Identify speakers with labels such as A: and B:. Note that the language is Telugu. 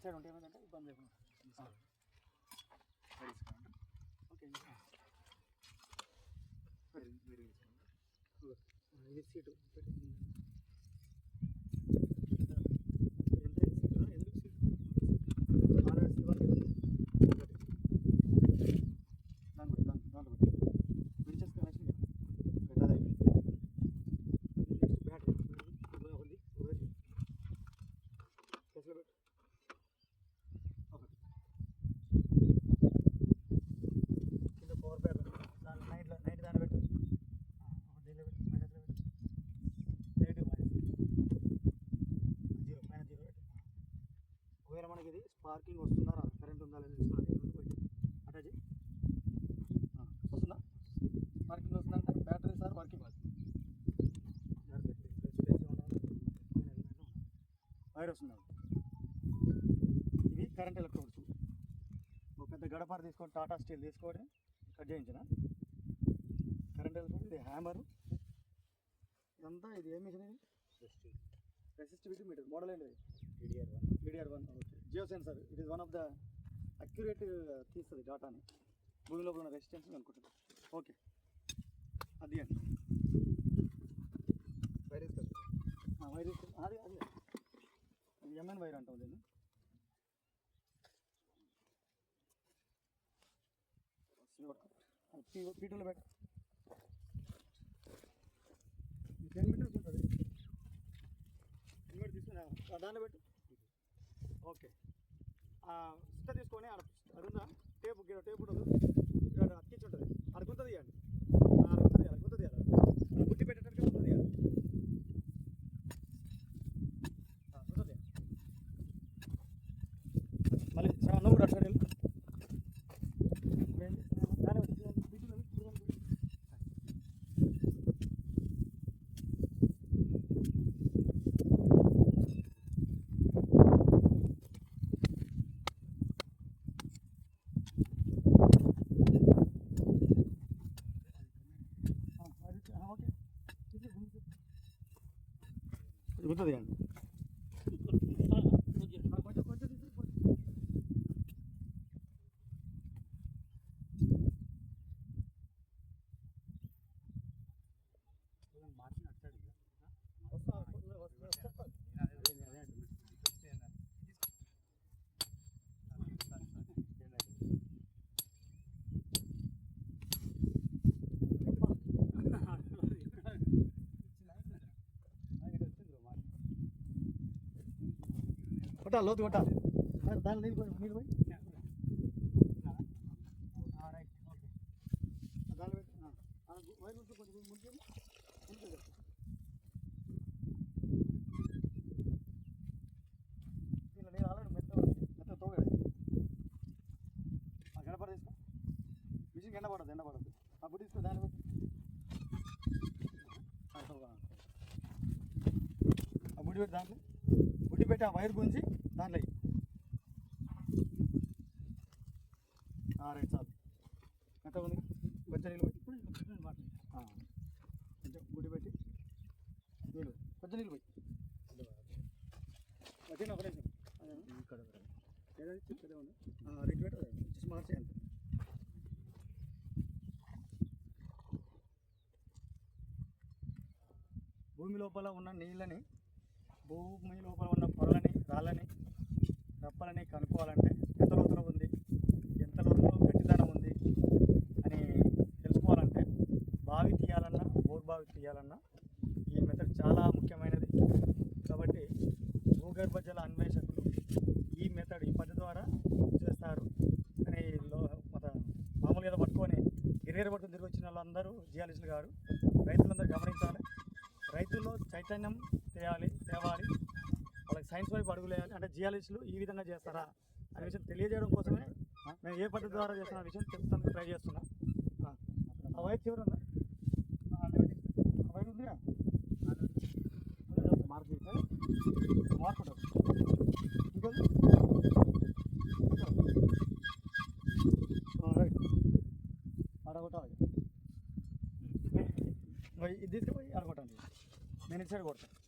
A: సైడ్ ఉంటే ఏమైందంటే ఇబ్బంది లేకుండా ఓకే ఇది సీటు ఒకవేళ మనకి ఇది స్పార్కింగ్ వస్తుందా కరెంట్ ఉందా లేదా తెలుసుకోవాలి అటాచ్ వస్తుందా స్పార్కింగ్ వస్తుందంటే బ్యాటరీ సార్ వర్కింగ్ వైర్ వస్తుంది ఇవి కరెంట్ ఎలక్ట్రోడ్స్ ఒక పెద్ద గడపార తీసుకొని టాటా స్టీల్ తీసుకొని కట్ చేయించిన కరెంట్ ఎలక్ట్రోడ్ ఇది హ్యామరు ఇదంతా ఇది ఏ మిషన్ ఇది రెసిస్టివిటీ మీటర్ మోడల్ ఏంటి DDR1 okay geo sensor it is one of the accurate తీస్తుంది డాటాని భూమి లోపల ఉన్న రెసిస్టెన్స్ అనుకుంటుంది ఓకే అది అండి వైర్ వైర్ అది అది ఎంఎన్ వైర్ అంటాం దీన్ని పీటూలో పెట్ట 10 మీటర్స్ ఉంటుంది దాన్ని పెట్టు ఓకే సిస్ట తీసుకొని అది ఉందా టేపు ఉంటుంది ఇక్కడ అతికించి ఉంటుంది అది గుంత తీయండి గుంత తీయాలి గుట్టి పెట్టేటట్టుగా గుంత తీయాలి గుంత తీయాలి మళ్ళీ నువ్వు కూడా అట్లా గుంత తీయండి కొట్టాలి లోతు కొట్టాలి దాని నీళ్ళు పోయి రైట్ ఓకే దాని వైర్ కొంచెం ముందు ఇలా నేను ఆల్రెడీ మెత్త తోగాడు ఆ గడపడ తీసుకో మిషన్కి ఎండపడద్దు ఆ బుడ్డి తీసుకో దాన్ని పెట్టి ఆ బుడ్డి పెట్టి దాంట్లో బుడ్డి పెట్టి ఆ వైర్ గుంచి దాంట్లో రైట్ చాలు ఎంత ఉంది కొంచెం నీళ్ళు పోయి కొంచెం బుడ్డి పెట్టి నీళ్ళు కొంచెం నీళ్ళు పోయి వచ్చిన ఒక నిమిషం ఇక్కడ ఏదైతే చెప్పేదే ఉంది రైట్ పెట్ట జస్ట్ మార్చేయండి భూమి లోపల ఉన్న నీళ్ళని భూమి లోపల ఉన్న పొరలని రాళ్ళని రప్పలని కనుక్కోవాలంటే ఎంత లోతున ఉంది ఎంత లోతులో గట్టిదనం ఉంది అని తెలుసుకోవాలంటే బావి తీయాలన్నా బోర్ బావి తీయాలన్నా ఈ మెథడ్ చాలా ముఖ్యమైనది కాబట్టి భూగర్భ జల అన్వేషకులు ఈ మెథడ్ ఈ పద్ధతి ద్వారా చేస్తారు అని మామూలుగా పట్టుకొని ఇరవై పట్టుకుని తిరిగి వచ్చిన వాళ్ళందరూ జియాలజిస్టులు గారు రైతులందరూ గమనించాలి రైతుల్లో చైతన్యం తేవాలి వాళ్ళకి సైన్స్ వైపు అడుగులేయాలి అంటే జియాలజిస్టులు ఈ విధంగా చేస్తారా అనే విషయం తెలియజేయడం కోసమే మేము ఏ పద్ధతి ద్వారా చేస్తున్న విషయం చెప్తాను ట్రై చేస్తున్నాం ఆ వైపు చివరి ఉందా ఆ వైపు ఉందిగా మార్క్ మార్క్ ఉంటుంది ఇంకోది రైట్ అడగొట్టాలి ఇది తీసుకుపోయి అడగొట్టండి నేను ఇటు సైడ్ కొడతాను